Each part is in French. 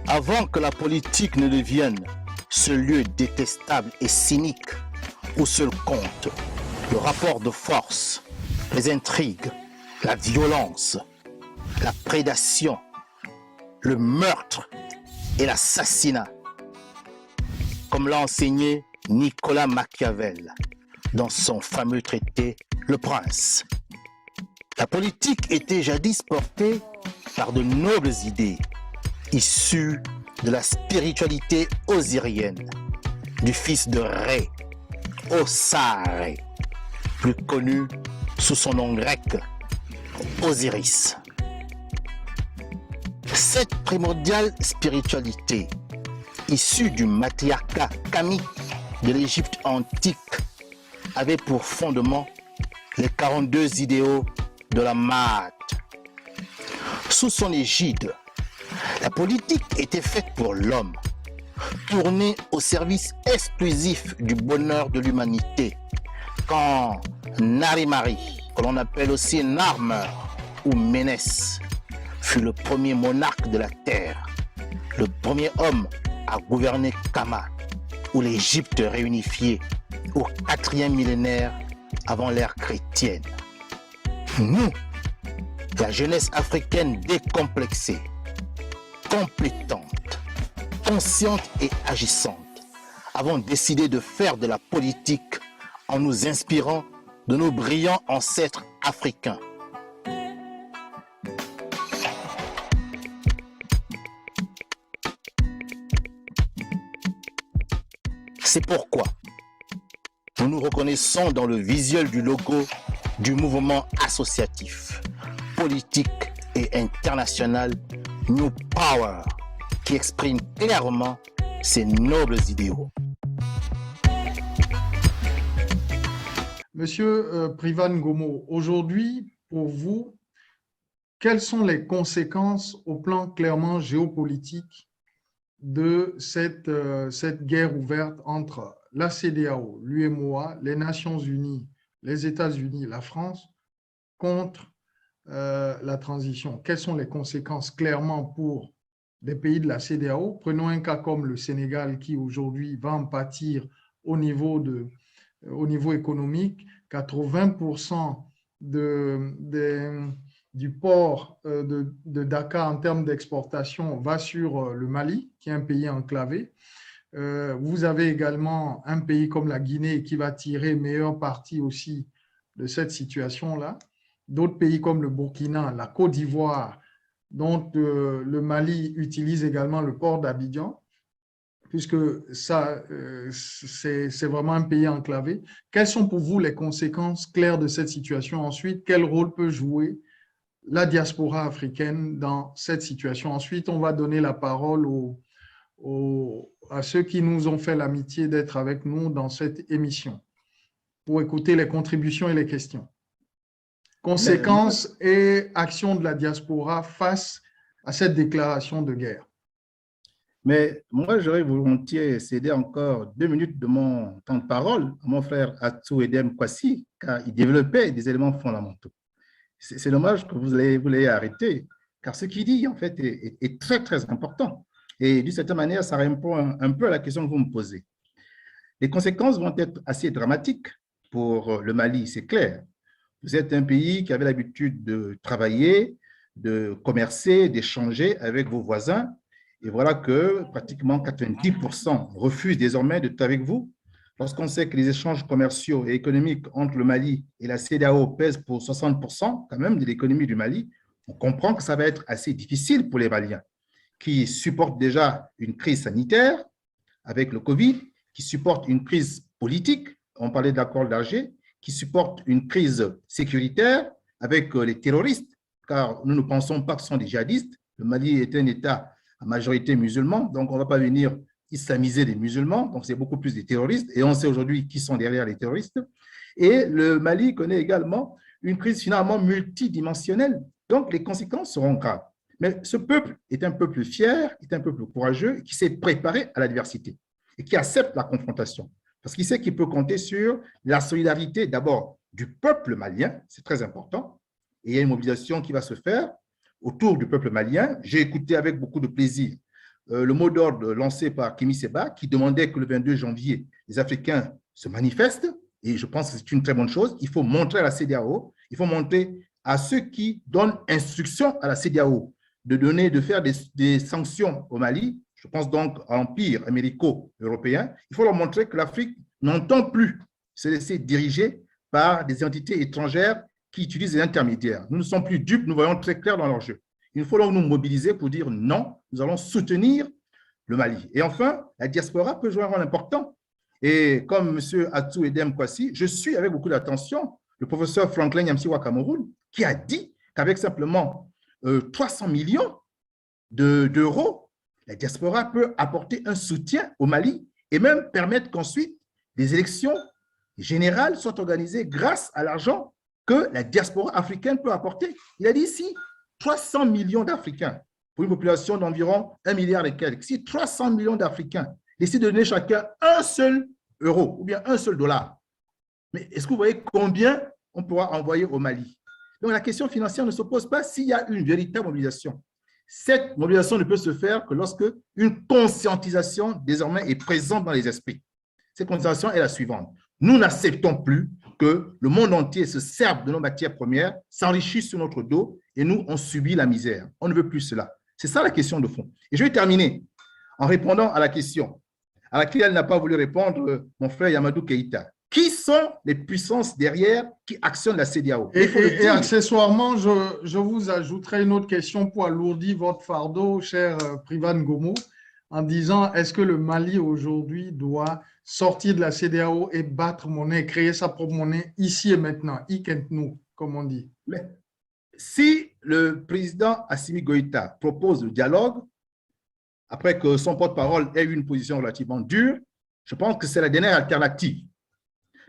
Avant que la politique ne devienne ce lieu détestable et cynique où seul compte le rapport de force, les intrigues, la violence, la prédation, le meurtre et l'assassinat, comme l'a enseigné Nicolas Machiavel dans son fameux traité Le Prince. La politique était jadis portée par de nobles idées issues de la spiritualité osirienne, du fils de Ré, Osare, plus connu sous son nom grec, Osiris. Cette primordiale spiritualité, issue du matriarcat kamique de l'Égypte antique, avait pour fondement les 42 idéaux de la Maat. Sous son égide, la politique était faite pour l'homme, tournée au service exclusif du bonheur de l'humanité, quand Narimari, que l'on appelle aussi Narmer ou Ménès, fut le premier monarque de la terre, le premier homme à gouverner Kama, ou l'Égypte réunifiée au 4e millénaire avant l'ère chrétienne. Nous, la jeunesse africaine décomplexée, compétente, consciente et agissante, avons décidé de faire de la politique en nous inspirant de nos brillants ancêtres africains. C'est pourquoi nous nous reconnaissons dans le visuel du logo du mouvement associatif, politique et international New Power, qui exprime clairement ces nobles idéaux. Monsieur Privan Gomo, aujourd'hui, pour vous, quelles sont les conséquences au plan clairement géopolitique de cette guerre ouverte entre la CEDEAO, l'UEMOA, les Nations Unies, les États-Unis, la France, contre la transition? Quelles sont les conséquences clairement pour les pays de la CEDEAO? Prenons un cas comme le Sénégal qui aujourd'hui va en pâtir au niveau économique. 80% du port de Dakar en termes d'exportation va sur le Mali, qui est un pays enclavé. Vous avez également un pays comme la Guinée qui va tirer meilleur parti aussi de cette situation-là. D'autres pays comme le Burkina, la Côte d'Ivoire, dont le Mali utilise également le port d'Abidjan, puisque ça, c'est vraiment un pays enclavé. Quelles sont pour vous les conséquences claires de cette situation? Ensuite, quel rôle peut jouer la diaspora africaine dans cette situation? Ensuite, on va donner la parole à ceux qui nous ont fait l'amitié d'être avec nous dans cette émission pour écouter les contributions et les questions. Conséquences et actions de la diaspora face à cette déclaration de guerre. Mais moi, j'aurais volontiers cédé encore 2 minutes de mon temps de parole à mon frère Atou Edem Kwasi, car il développait des éléments fondamentaux. C'est dommage que vous l'ayez arrêté, car ce qu'il dit, en fait, est très, très important. Et d'une certaine manière, ça répond un peu à la question que vous me posez. Les conséquences vont être assez dramatiques pour le Mali, c'est clair. Vous êtes un pays qui avait l'habitude de travailler, de commercer, d'échanger avec vos voisins. Et voilà que pratiquement 90% refusent désormais de travailler avec vous. Lorsqu'on sait que les échanges commerciaux et économiques entre le Mali et la CEDEAO pèsent pour 60% quand même de l'économie du Mali, on comprend que ça va être assez difficile pour les Maliens qui supportent déjà une crise sanitaire avec le Covid, qui supportent une crise politique, on parlait de l'accord d'Alger, qui supportent une crise sécuritaire avec les terroristes, car nous ne pensons pas que ce sont des djihadistes. Le Mali est un État à majorité musulman, donc on ne va pas venir islamiser les musulmans, donc c'est beaucoup plus des terroristes, et on sait aujourd'hui qui sont derrière les terroristes. Et le Mali connaît également une crise finalement multidimensionnelle, donc les conséquences seront graves. Mais ce peuple est un peuple fier, est un peuple courageux, qui s'est préparé à l'adversité et qui accepte la confrontation, parce qu'il sait qu'il peut compter sur la solidarité d'abord du peuple malien, c'est très important, et il y a une mobilisation qui va se faire autour du peuple malien. J'ai écouté avec beaucoup de plaisir le mot d'ordre lancé par Kémy Séba, qui demandait que le 22 janvier, les Africains se manifestent, et je pense que c'est une très bonne chose. Il faut montrer à la CEDEAO, il faut montrer à ceux qui donnent instruction à la CEDEAO de faire des sanctions au Mali. Je pense donc à l'empire américo-européen. Il faut leur montrer que l'Afrique n'entend plus se laisser diriger par des entités étrangères qui utilisent des intermédiaires. Nous ne sommes plus dupes, nous voyons très clair dans leur jeu. Il faut donc nous mobiliser pour dire non, nous allons soutenir le Mali. Et enfin, la diaspora peut jouer un rôle important. Et comme M. Atou Edem Kwasi, je suis avec beaucoup d'attention le professeur Franklin Nyamsiwa Cameroun, qui a dit qu'avec simplement 300 millions d'euros, la diaspora peut apporter un soutien au Mali et même permettre qu'ensuite des élections générales soient organisées grâce à l'argent que la diaspora africaine peut apporter. Il a dit ici 300 millions d'Africains pour une population d'environ 1 milliard et quelques. Si 300 millions d'Africains décident de donner chacun un seul euro ou bien un seul dollar, mais est-ce que vous voyez combien on pourra envoyer au Mali? Donc la question financière ne se pose pas s'il y a une véritable mobilisation. Cette mobilisation ne peut se faire que lorsque une conscientisation désormais est présente dans les esprits. Cette conscientisation est la suivante. Nous n'acceptons plus que le monde entier se serve de nos matières premières, s'enrichisse sur notre dos et nous, on subit la misère. On ne veut plus cela. C'est ça la question de fond. Et je vais terminer en répondant à la question à laquelle n'a pas voulu répondre mon frère Yamadou Keïta. Qui sont les puissances derrière qui actionnent la CEDEAO? Et accessoirement, je vous ajouterai une autre question pour alourdir votre fardeau, cher Privan Gomo, en disant, est-ce que le Mali aujourd'hui doit sortir de la CEDEAO et battre monnaie, créer sa propre monnaie ici et maintenant, nous, comme on dit? Mais si le président Assimi Goïta propose le dialogue, après que son porte-parole ait eu une position relativement dure, je pense que c'est la dernière alternative.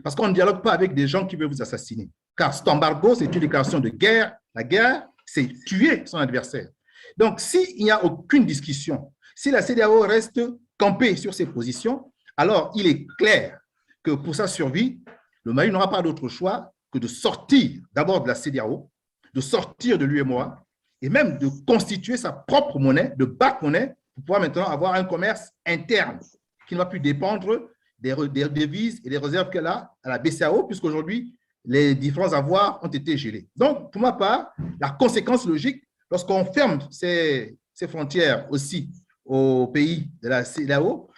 Parce qu'on ne dialogue pas avec des gens qui veulent vous assassiner. Car cet embargo, c'est une déclaration de guerre. La guerre, c'est tuer son adversaire. Donc, s'il n'y a aucune discussion, si la CEDEAO reste campée sur ses positions, alors il est clair que pour sa survie, le Mali n'aura pas d'autre choix que de sortir d'abord de la CEDEAO, de sortir de l'UEMOA et même de constituer sa propre monnaie, de battre monnaie, pour pouvoir maintenant avoir un commerce interne qui ne va plus dépendre des devises et des réserves qu'elle a à la BCAO, puisqu'aujourd'hui, les différents avoirs ont été gelés. Donc, pour ma part, la conséquence logique, lorsqu'on ferme ces frontières aussi au pays de la CEDEAO,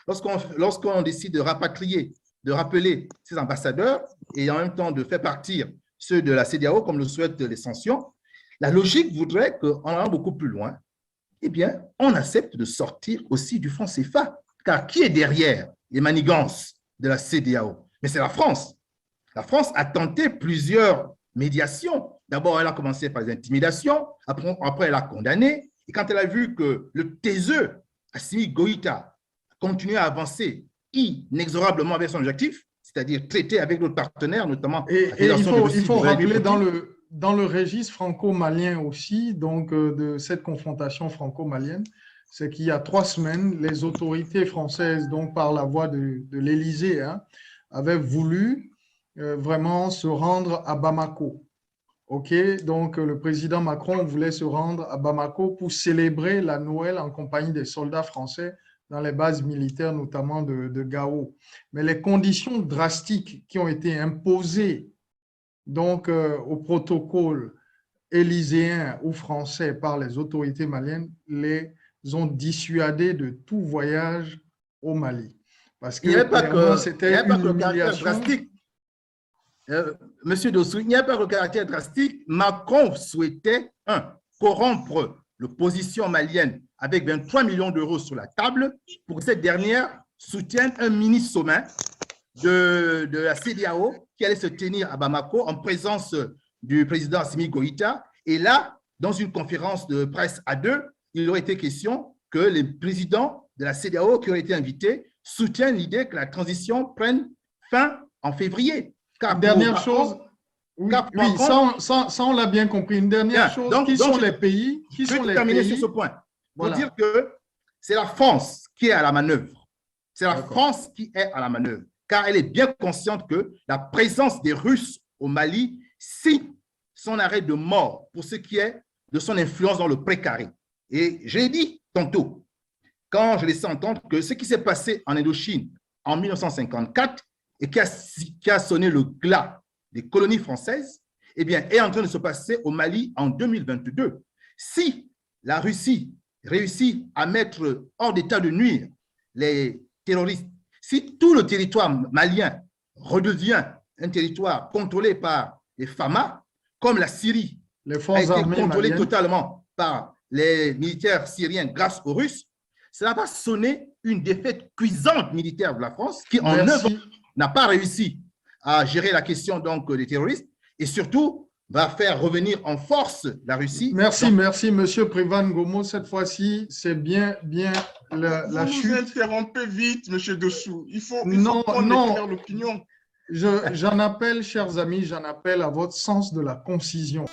lorsqu'on décide de rapatrier, de rappeler ces ambassadeurs et en même temps de faire partir ceux de la CEDEAO, comme le souhaitent les sanctions, la logique voudrait qu'en allant beaucoup plus loin, eh bien, on accepte de sortir aussi du franc CFA. Car qui est derrière les manigances de la CEDEAO? Mais c'est la France. La France a tenté plusieurs médiations. D'abord, elle a commencé par les intimidations. Après, elle a condamné. Et quand elle a vu que le taiseux, Assimi Goïta, continuait à avancer inexorablement avec son objectif, c'est-à-dire traiter avec d'autres partenaires, notamment… Et il faut rappeler dans le registre franco-malien aussi, donc de cette confrontation franco-malienne, c'est qu'il y a 3 semaines, les autorités françaises, donc par la voix de l'Élysée, avaient voulu vraiment se rendre à Bamako. OK, donc le président Macron voulait se rendre à Bamako pour célébrer la Noël en compagnie des soldats français dans les bases militaires, notamment de Gao. Mais les conditions drastiques qui ont été imposées donc, au protocole élyséen ou français par les autorités maliennes, les ont dissuadés de tout voyage au Mali. Parce que il n'y a pas que le caractère drastique. Monsieur Dossou, il n'y a pas que le caractère drastique. Macron souhaitait, corrompre l'opposition malienne avec 23 millions d'euros sur la table pour que cette dernière soutienne un mini-sommet de la CEDEAO qui allait se tenir à Bamako en présence du président Assimi Goïta. Et là, dans une conférence de presse à deux, il aurait été question que les présidents de la CEDEAO qui auraient été invités soutiennent l'idée que la transition prenne fin en février. Car dernière chose, oui, ça on l'a bien compris. Une dernière chose, qui sont les pays qui sont les terminer pays, sur ce point. Voilà. Pour dire que c'est la France qui est à la manœuvre. C'est la France qui est à la manœuvre, car elle est bien consciente que la présence des Russes au Mali signe son arrêt de mort pour ce qui est de son influence dans le précaré. Et j'ai dit tantôt, quand je laissais entendre que ce qui s'est passé en Indochine en 1954 et qui a sonné le glas des colonies françaises, eh bien, est en train de se passer au Mali en 2022. Si la Russie réussit à mettre hors d'état de nuire les terroristes, si tout le territoire malien redevient un territoire contrôlé par les FAMA, comme la Syrie Les a forces été armées contrôlée maliennes. totalement par les militaires syriens grâce aux Russes, cela va sonner une défaite cuisante militaire de la France qui, en 9 ans, n'a pas réussi à gérer la question donc, des terroristes et surtout va faire revenir en force la Russie. Merci, merci, Monsieur Privan Gomo. Cette fois-ci, c'est bien la Vous chute. nous interrompez vite, Monsieur Dessous. Il faut Non, prendre l'opinion. J'en appelle, chers amis, j'en appelle à votre sens de la concision.